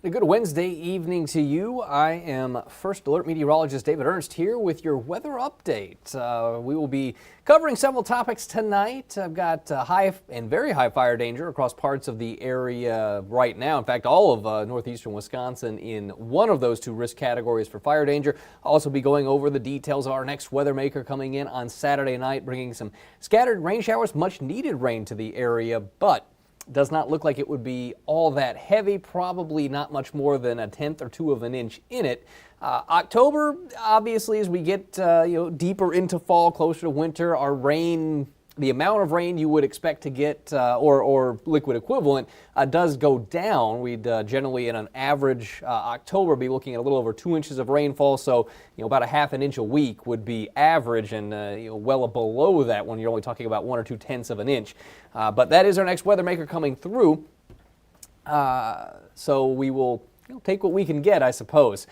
A good Wednesday evening to you. I am First Alert meteorologist David Ernst here with your weather update. We will be covering several topics tonight. I've got high and very high fire danger across parts of the area right now. In fact, all of northeastern Wisconsin in one of those two risk categories for fire danger. I'll also be going over the details of our next weather maker coming in on Saturday night, bringing some scattered rain showers, much needed rain to the area, but does not look like it would be all that heavy, probably not much more than a tenth or two of an inch in it. October, obviously, as we get deeper into fall, closer to winter, our rain, the amount of rain you would expect to get, or liquid equivalent, does go down. We'd generally, in an average October, be looking at a little over 2 inches of rainfall, so about a half an inch a week would be average, and well below that when you're only talking about 1 or 2 tenths of an inch. But that is our next weather maker coming through, so we will take what we can get, I suppose.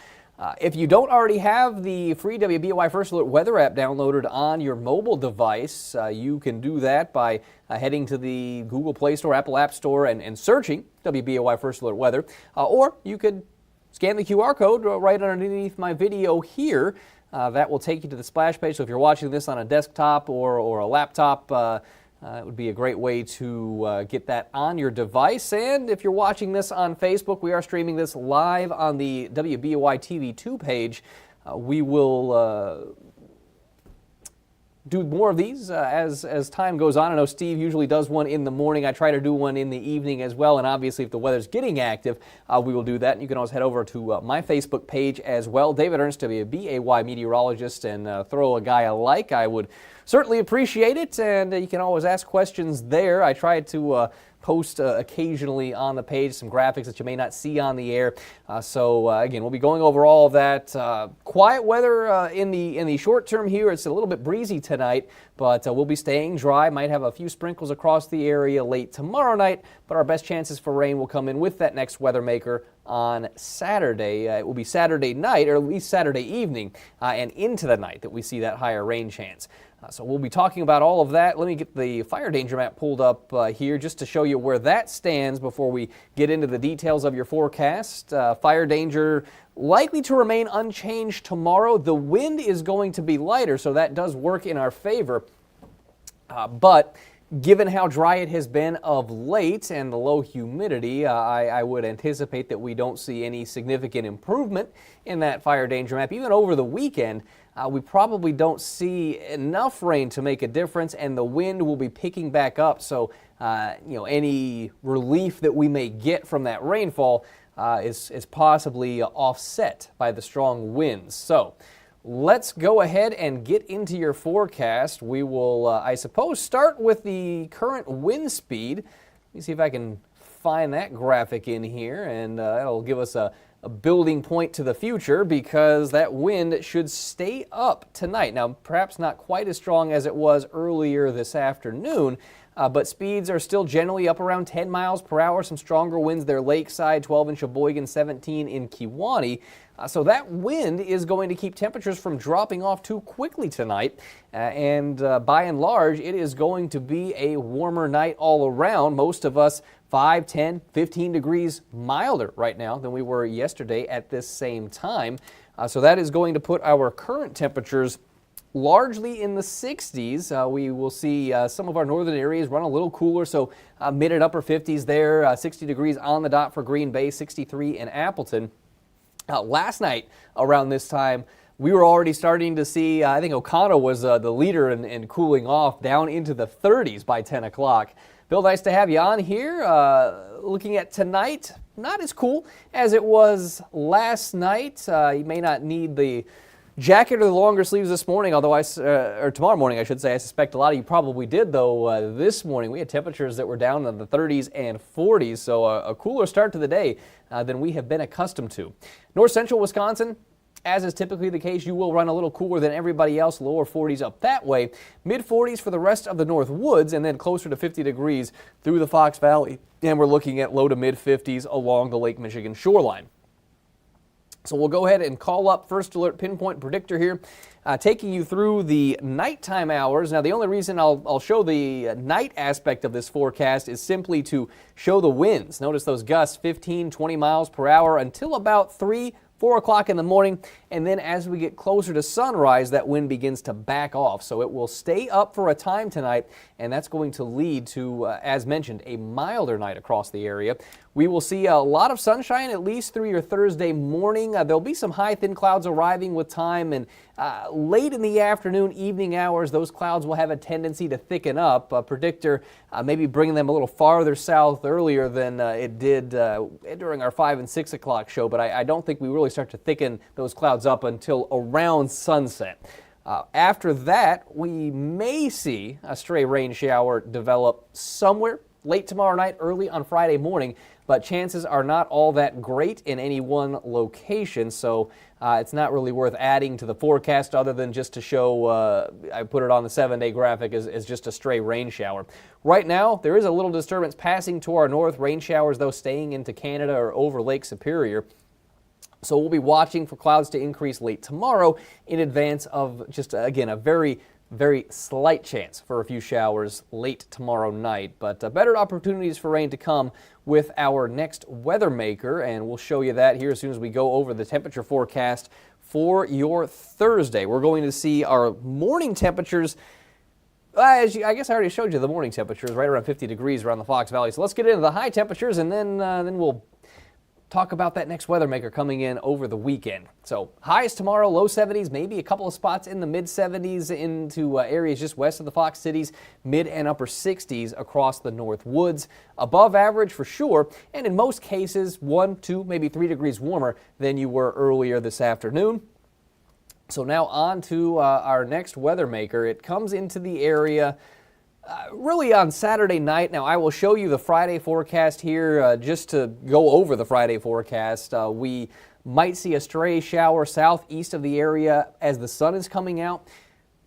If you don't already have the free WBAY First Alert weather app downloaded on your mobile device, you can do that by heading to the Google Play Store, Apple App Store, and searching WBAY First Alert weather. Or you could scan the QR code right underneath my video here. That will take you to the splash page. So if you're watching this on a desktop or a laptop, it would be a great way to get that on your device. And if you're watching this on Facebook, we are streaming this live on the WBAY TV2 page. We will do more of these as time goes on. I know Steve usually does one in the morning. I try to do one in the evening as well. And obviously, if the weather's getting active, we will do that. And you can always head over to my Facebook page as well. David Ernst, WBAY meteorologist, and throw a guy a like. I would certainly appreciate it, and you can always ask questions there. I try to post occasionally on the page some graphics that you may not see on the air. So again, we'll be going over all of that. Quiet weather in the short term here. It's a little bit breezy tonight, but we'll be staying dry. Might have a few sprinkles across the area late tomorrow night, but our best chances for rain will come in with that next weather maker on Saturday. It will be Saturday night, or at least Saturday evening, and into the night that we see that higher rain chance. So we'll be talking about all of that. Let me get the fire danger map pulled up here just to show you where that stands before we get into the details of your forecast. Fire danger likely to remain unchanged tomorrow. The wind is going to be lighter, so that does work in our favor. But given how dry it has been of late and the low humidity, I would anticipate that we don't see any significant improvement in that fire danger map. Even over the weekend, we probably don't see enough rain to make a difference, and the wind will be picking back up. So, any relief that we may get from that rainfall is possibly offset by the strong winds. So, let's go ahead and get into your forecast. We will, I suppose, start with the current wind speed. Let me see if I can find that graphic in here, and that'll give us a building point to the future, because that wind should stay up tonight. Now, perhaps not quite as strong as it was earlier this afternoon, but speeds are still generally up around 10 miles per hour. Some stronger winds there lakeside, 12 in Sheboygan, 17 in Kewanee. So that wind is going to keep temperatures from dropping off too quickly tonight. And by and large, it is going to be a warmer night all around. Most of us 5, 10, 15 degrees milder right now than we were yesterday at this same time. So that is going to put our current temperatures largely in the 60s. We will see some of our northern areas run a little cooler, so mid and upper 50s there, 60 degrees on the dot for Green Bay, 63 in Appleton. Last night around this time, we were already starting to see, I think O'Connell was the leader in cooling off down into the 30s by 10 o'clock. Bill, nice to have you on here. Looking at tonight, not as cool as it was last night. You may not need the jacket or the longer sleeves this morning, although or tomorrow morning, I should say. I suspect a lot of you probably did, though. This morning, we had temperatures that were down in the 30s and 40s, so a cooler start to the day than we have been accustomed to. North central Wisconsin, as is typically the case, you will run a little cooler than everybody else, lower 40s up that way. Mid-40s for the rest of the North Woods, and then closer to 50 degrees through the Fox Valley. And we're looking at low to mid-50s along the Lake Michigan shoreline. So we'll go ahead and call up First Alert Pinpoint Predictor here, taking you through the nighttime hours. Now, the only reason I'll show the night aspect of this forecast is simply to show the winds. Notice those gusts, 15, 20 miles per hour until about 4 o'clock in the morning, and then as we get closer to sunrise, that wind begins to back off. So it will stay up for a time tonight, and that's going to lead to, as mentioned, a milder night across the area. We will see a lot of sunshine at least through your Thursday morning. There'll be some high thin clouds arriving with time, and late in the afternoon, evening hours, those clouds will have a tendency to thicken up. Predictor maybe bringing them a little farther south earlier than it did during our 5 and 6 o'clock show, but I don't think we really start to thicken those clouds up until around sunset. After that, we may see a stray rain shower develop somewhere late tomorrow night, early on Friday morning, but chances are not all that great in any one location, so it's not really worth adding to the forecast other than just to show, I put it on the 7-day graphic as just a stray rain shower. Right now, there is a little disturbance passing to our north, rain showers, though, staying into Canada or over Lake Superior. So we'll be watching for clouds to increase late tomorrow in advance of just, again, a very slight chance for a few showers late tomorrow night, but better opportunities for rain to come with our next weather maker, and we'll show you that here as soon as we go over the temperature forecast for your Thursday. We're going to see our morning temperatures. I guess I already showed you the morning temperatures, right around 50 degrees around the Fox Valley. So let's get into the high temperatures, and then we'll talk about that next weather maker coming in over the weekend. So highs tomorrow, low 70s, maybe a couple of spots in the mid 70s into areas just west of the Fox cities, mid and upper 60s across the North Woods. Above average for sure, and in most cases 1, 2, maybe 3 degrees warmer than you were earlier this afternoon. So now on to our next weather maker. It comes into the area really on Saturday night. Now, I will show you the Friday forecast here just to go over the Friday forecast. We might see a stray shower southeast of the area as the sun is coming out.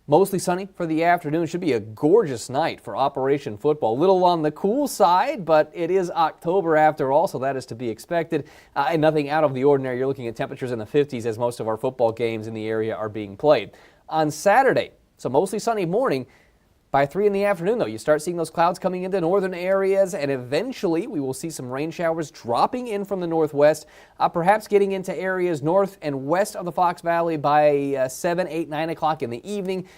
Mostly sunny for the afternoon. Should be a gorgeous night for Operation Football. A little on the cool side, but it is October after all, so that is to be expected. And nothing out of the ordinary. You're looking at temperatures in the 50s as most of our football games in the area are being played. On Saturday, so mostly sunny morning. By 3 in the afternoon, though, you start seeing those clouds coming into northern areas, and eventually we will see some rain showers dropping in from the northwest, perhaps getting into areas north and west of the Fox Valley by 7, 8, 9 o'clock in the evening.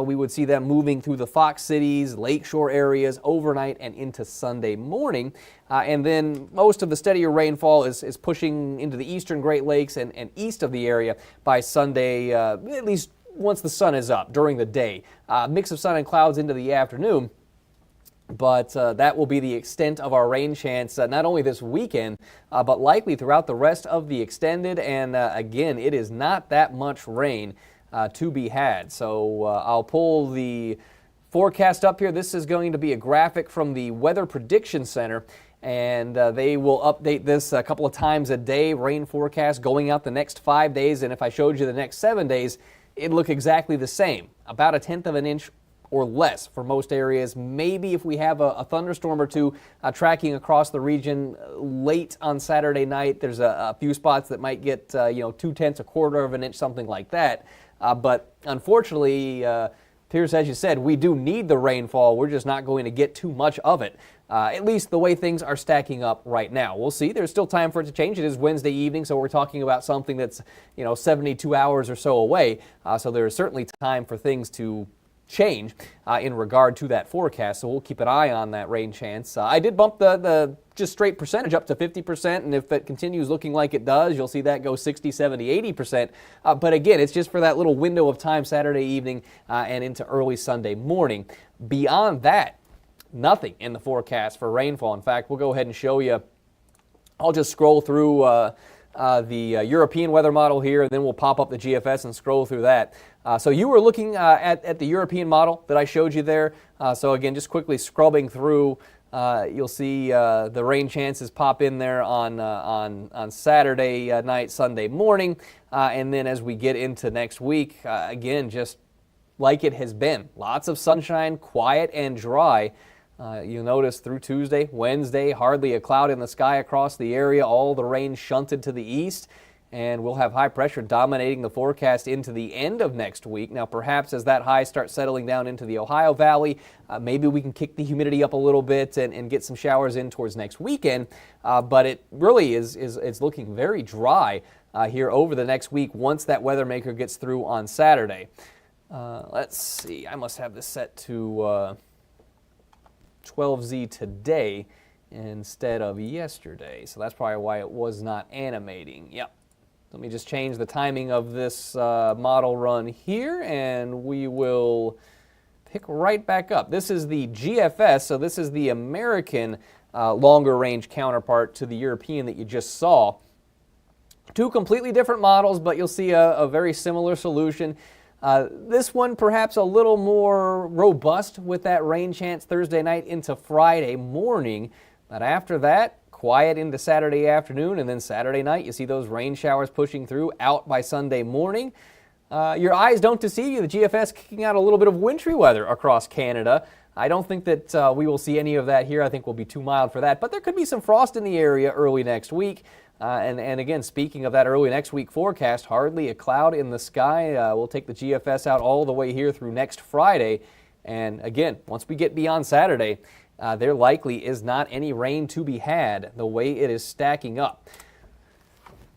We would see them moving through the Fox cities, lakeshore areas overnight and into Sunday morning. And then most of the steadier rainfall is pushing into the eastern Great Lakes and east of the area by Sunday, at least once the sun is up during the day. Mix of sun and clouds into the afternoon, but that will be the extent of our rain chance not only this weekend, but likely throughout the rest of the extended. And again, it is not that much rain to be had. So I'll pull the forecast up here. This is going to be a graphic from the Weather Prediction Center, and they will update this a couple of times a day, rain forecast going out the next 5 days. And if I showed you the next 7 days, it'd look exactly the same, about 1/10 of an inch or less for most areas. Maybe if we have a thunderstorm or two tracking across the region late on Saturday night, there's a few spots that might get 2/10, 1/4 of an inch, something like that. But unfortunately, Pierce, as you said, we do need the rainfall. We're just not going to get too much of it, at least the way things are stacking up right now. We'll see. There's still time for it to change. It is Wednesday evening, so we're talking about something that's 72 hours or so away. So there is certainly time for things to change in regard to that forecast, so we'll keep an eye on that rain chance. I did bump the just straight percentage up to 50%, and if it continues looking like it does, you'll see that go 60, 70, 80%. But again, it's just for that little window of time Saturday evening and into early Sunday morning. Beyond that, nothing in the forecast for rainfall. In fact, we'll go ahead and show you. I'll just scroll through the European weather model here, and then we'll pop up the GFS and scroll through that. So you were looking at the European model that I showed you there. So again, just quickly scrubbing through, you'll see the rain chances pop in there on Saturday night, Sunday morning. And then as we get into next week, again, just like it has been. Lots of sunshine, quiet and dry. You'll notice through Tuesday, Wednesday, hardly a cloud in the sky across the area, all the rain shunted to the east. and we'll have high pressure dominating the forecast into the end of next week. Now, perhaps as that high starts settling down into the Ohio Valley, maybe we can kick the humidity up a little bit and get some showers in towards next weekend, but it really is looking very dry here over the next week once that weather maker gets through on Saturday. Let's see, I must have this set to 12Z today instead of yesterday, so that's probably why it was not animating. Yep. Let me just change the timing of this model run here, and we will pick right back up. This is the GFS, so this is the American longer range counterpart to the European that you just saw. Two completely different models, but you'll see a very similar solution. This one perhaps a little more robust with that rain chance Thursday night into Friday morning, but after that, quiet into Saturday afternoon, and then Saturday night, you see those rain showers pushing through out by Sunday morning. Your eyes don't deceive you. The GFS kicking out a little bit of wintry weather across Canada. I don't think that we will see any of that here. I think we'll be too mild for that, but there could be some frost in the area early next week. And again, speaking of that early next week forecast, hardly a cloud in the sky. We'll take the GFS out all the way here through next Friday. And again, once we get beyond Saturday, there likely is not any rain to be had the way it is stacking up.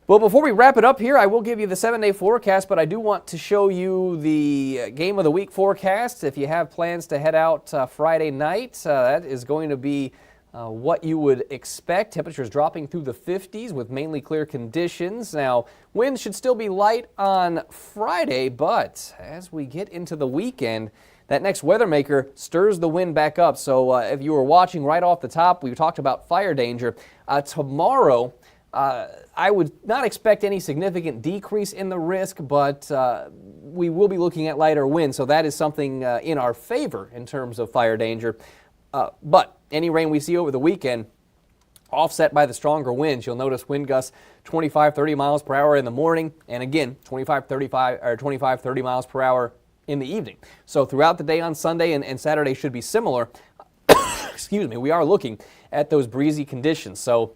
Well, before we wrap it up here, I will give you the 7-day forecast, but I do want to show you the game of the week forecast. If you have plans to head out Friday night, that is going to be what you would expect. Temperatures dropping through the 50s with mainly clear conditions. Now, winds should still be light on Friday, but as we get into the weekend, that next weather maker stirs the wind back up. So if you were watching right off the top, we talked about fire danger. Tomorrow, I would not expect any significant decrease in the risk, but we will be looking at lighter winds, so that is something in our favor in terms of fire danger. But any rain we see over the weekend, offset by the stronger winds. You'll notice wind gusts 25-30 miles per hour in the morning, and again 25-30 miles per hour in the evening. So throughout the day on Sunday and Saturday should be similar. Excuse me, we are looking at those breezy conditions. So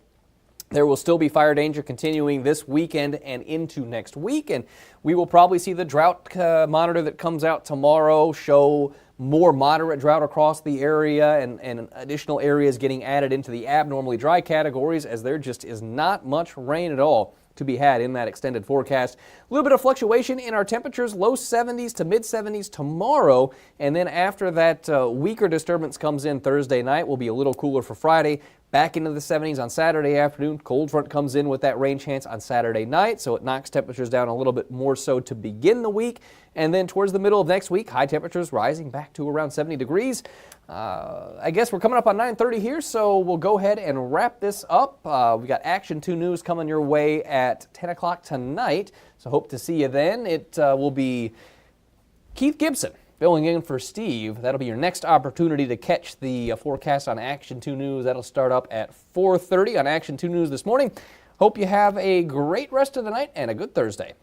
there will still be fire danger continuing this weekend and into next week, and we will probably see the drought monitor that comes out tomorrow show more moderate drought across the area, and additional areas getting added into the abnormally dry categories, as there just is not much rain at all to be had in that extended forecast. A little bit of fluctuation in our temperatures, low 70s to mid 70s tomorrow, and then after that weaker disturbance comes in Thursday night, will be a little cooler for Friday. Back into the 70s on Saturday afternoon. Cold front comes in with that rain chance on Saturday night, so it knocks temperatures down a little bit more so to begin the week. And then towards the middle of next week, high temperatures rising back to around 70 degrees. I guess we're coming up on 9:30 here, so we'll go ahead and wrap this up. We got Action 2 News coming your way at 10 o'clock tonight, so hope to see you then. It will be Keith Gibson filling in for Steve. That'll be your next opportunity to catch the forecast on Action 2 News. That'll start up at 4:30 on Action 2 News this morning. Hope you have a great rest of the night and a good Thursday.